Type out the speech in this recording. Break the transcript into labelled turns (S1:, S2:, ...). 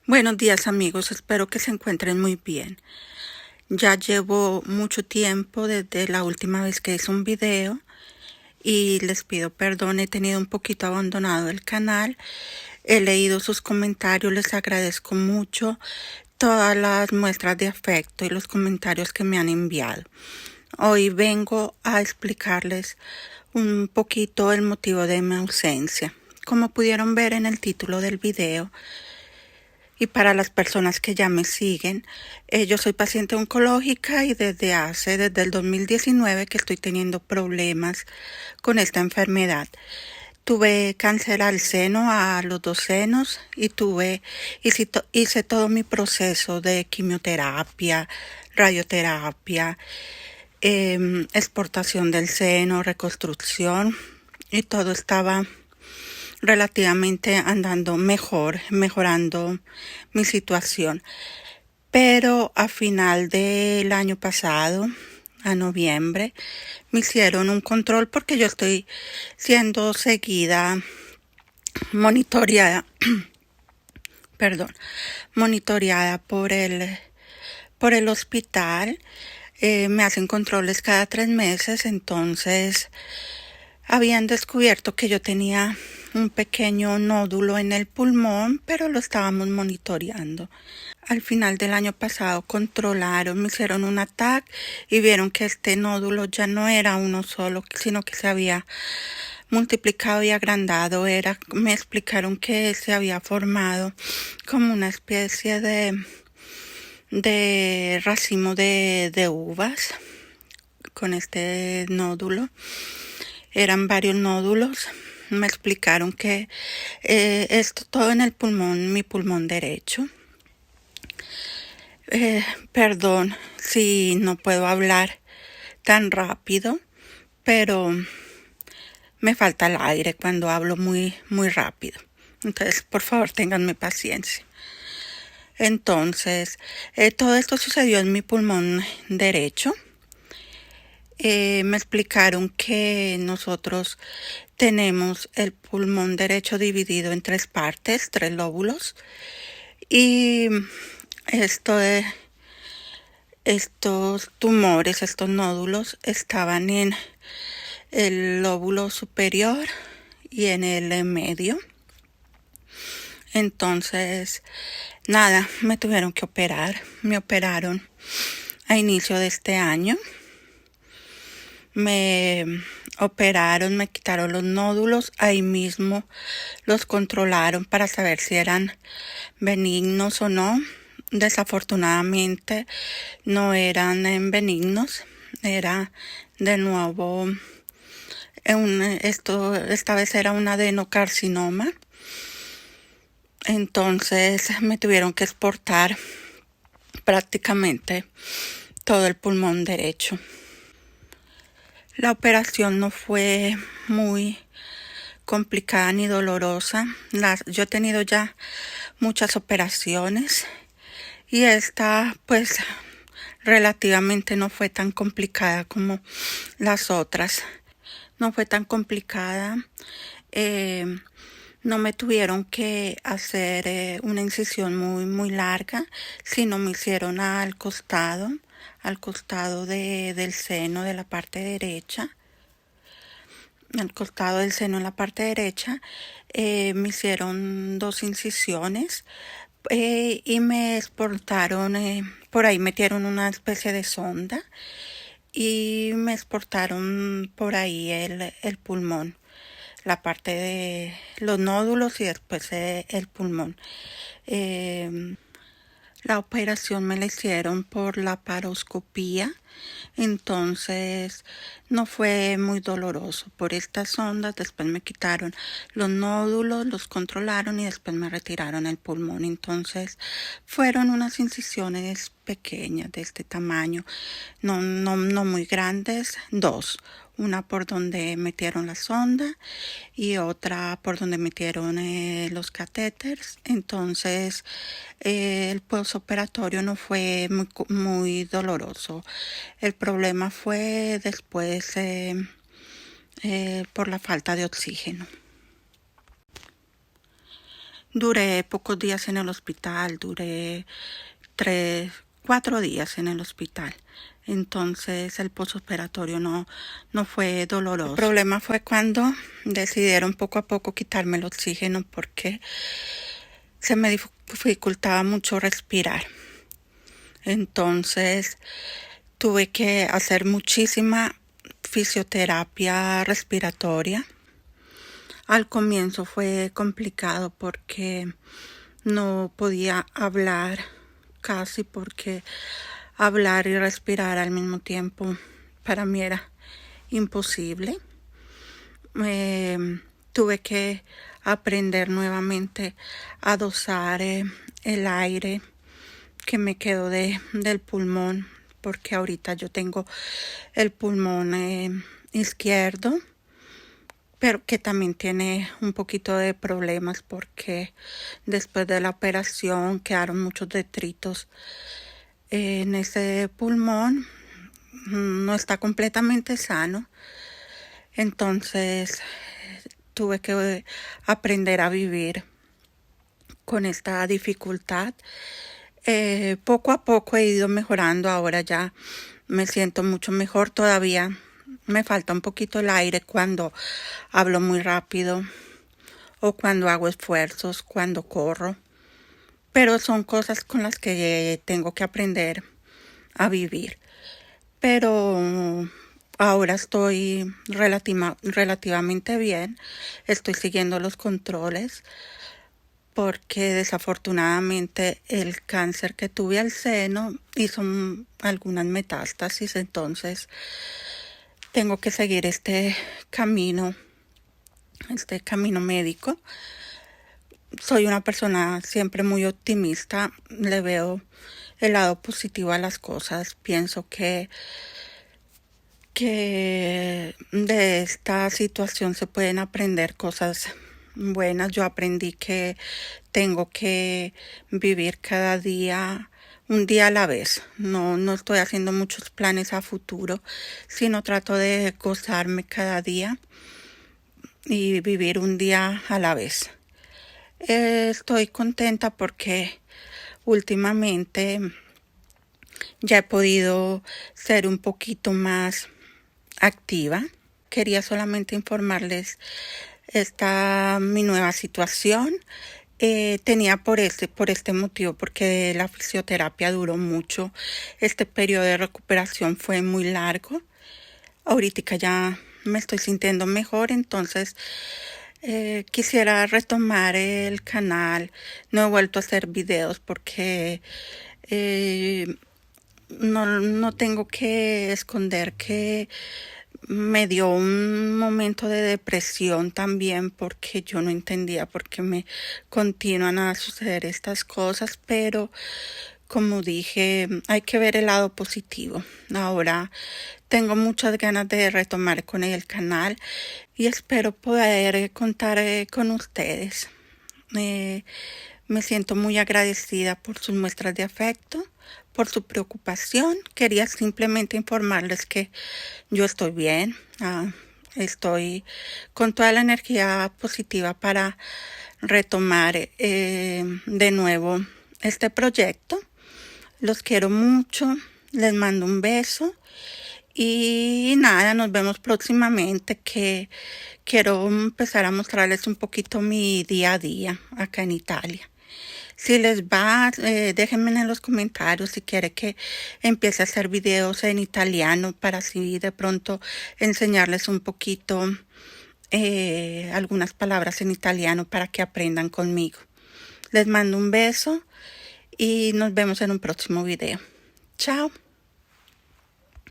S1: Buenos días amigos, espero que se encuentren muy bien. Ya llevo mucho tiempo desde la última vez que hice un video y les pido perdón, he tenido un poquito abandonado el canal. He leído sus comentarios, les agradezco mucho todas las muestras de afecto y los comentarios que me han enviado. Hoy vengo a explicarles un poquito el motivo de mi ausencia. Como pudieron ver en el título del video, y para las personas que ya me siguen, yo soy paciente oncológica y desde el 2019 que estoy teniendo problemas con esta enfermedad. Tuve cáncer al seno, a los 2 senos, y hice todo mi proceso de quimioterapia, radioterapia, exportación del seno, reconstrucción, y todo estaba relativamente andando mejorando mi situación. Pero a final del año pasado, a noviembre, me hicieron un control porque yo estoy siendo seguida, monitoreada, monitoreada por el hospital. Me hacen controles cada 3 meses, entonces habían descubierto que yo tenía un pequeño nódulo en el pulmón, pero lo estábamos monitoreando. Al final del año pasado controlaron, me hicieron un TAC y vieron que este nódulo ya no era uno solo, sino que se había multiplicado y agrandado. Me explicaron que se había formado como una especie de racimo de uvas con este nódulo. Eran varios nódulos. Me explicaron que esto todo en el pulmón, mi pulmón derecho. Perdón si no puedo hablar tan rápido, pero me falta el aire cuando hablo muy rápido. Entonces, por favor, ténganme paciencia. Entonces, todo esto sucedió en mi pulmón derecho. Me explicaron que nosotros tenemos el pulmón derecho dividido en 3 partes, 3 lóbulos, y estos tumores, estos nódulos estaban en el lóbulo superior y en el medio. Entonces, nada, me tuvieron que operar. Me operaron a inicio de este año. Me operaron, me quitaron los nódulos, ahí mismo los controlaron para saber si eran benignos o no. Desafortunadamente no eran benignos, era de nuevo esta vez era un adenocarcinoma. Entonces me tuvieron que exportar prácticamente todo el pulmón derecho. La operación no fue muy complicada ni dolorosa. Yo he tenido ya muchas operaciones y esta pues relativamente no fue tan complicada como las otras. No fue tan complicada. No me tuvieron que hacer una incisión muy larga, sino me hicieron al costado del seno de la parte derecha. Al costado del seno en la parte derecha me hicieron 2 incisiones y me exportaron, por ahí metieron una especie de sonda y me exportaron por ahí el pulmón, la parte de los nódulos y después el pulmón. La operación me la hicieron por laparoscopía, entonces no fue muy doloroso. Por estas sondas después me quitaron los nódulos, los controlaron y después me retiraron el pulmón. Entonces fueron unas incisiones pequeñas de este tamaño, no muy grandes, 2. Una por donde metieron la sonda y otra por donde metieron los catéteres. Entonces el postoperatorio no fue muy doloroso. El problema fue después por la falta de oxígeno. Duré pocos días en el hospital, duré 4 días en el hospital. Entonces el postoperatorio no fue doloroso. El problema fue cuando decidieron poco a poco quitarme el oxígeno porque se me dificultaba mucho respirar. Entonces tuve que hacer muchísima fisioterapia respiratoria. Al comienzo fue complicado porque no podía hablar casi, porque hablar y respirar al mismo tiempo para mí era imposible. Tuve que aprender nuevamente a dosar el aire que me quedó del pulmón, porque ahorita yo tengo el pulmón izquierdo, pero que también tiene un poquito de problemas porque después de la operación quedaron muchos detritos en ese pulmón. No está completamente sano, entonces tuve que aprender a vivir con esta dificultad. Poco a poco he ido mejorando, ahora ya me siento mucho mejor. Todavía me falta un poquito el aire cuando hablo muy rápido o cuando hago esfuerzos, cuando corro, pero son cosas con las que tengo que aprender a vivir. Pero ahora estoy relativamente bien, estoy siguiendo los controles porque desafortunadamente el cáncer que tuve al seno hizo algunas metástasis, entonces tengo que seguir este camino médico. Soy una persona siempre muy optimista, le veo el lado positivo a las cosas. Pienso que de esta situación se pueden aprender cosas buenas. Yo aprendí que tengo que vivir cada día, un día a la vez. No estoy haciendo muchos planes a futuro, sino trato de gozarme cada día y vivir un día a la vez. Estoy contenta porque últimamente ya he podido ser un poquito más activa. Quería solamente informarles mi nueva situación. Tenía por este motivo, porque la fisioterapia duró mucho. Este periodo de recuperación fue muy largo. Ahorita ya me estoy sintiendo mejor, entonces quisiera retomar el canal. No he vuelto a hacer videos porque no tengo que esconder que me dio un momento de depresión también, porque yo no entendía por qué me continúan a suceder estas cosas, pero como dije, hay que ver el lado positivo. Ahora tengo muchas ganas de retomar con el canal y espero poder contar con ustedes. Me siento muy agradecida por sus muestras de afecto, por su preocupación. Quería simplemente informarles que yo estoy bien. Estoy con toda la energía positiva para retomar de nuevo este proyecto. Los quiero mucho. Les mando un beso. Y nada, nos vemos próximamente, que quiero empezar a mostrarles un poquito mi día a día acá en Italia. Si les va, déjenme en los comentarios si quiere que empiece a hacer videos en italiano para así de pronto enseñarles un poquito algunas palabras en italiano para que aprendan conmigo. Les mando un beso y nos vemos en un próximo video. Chao.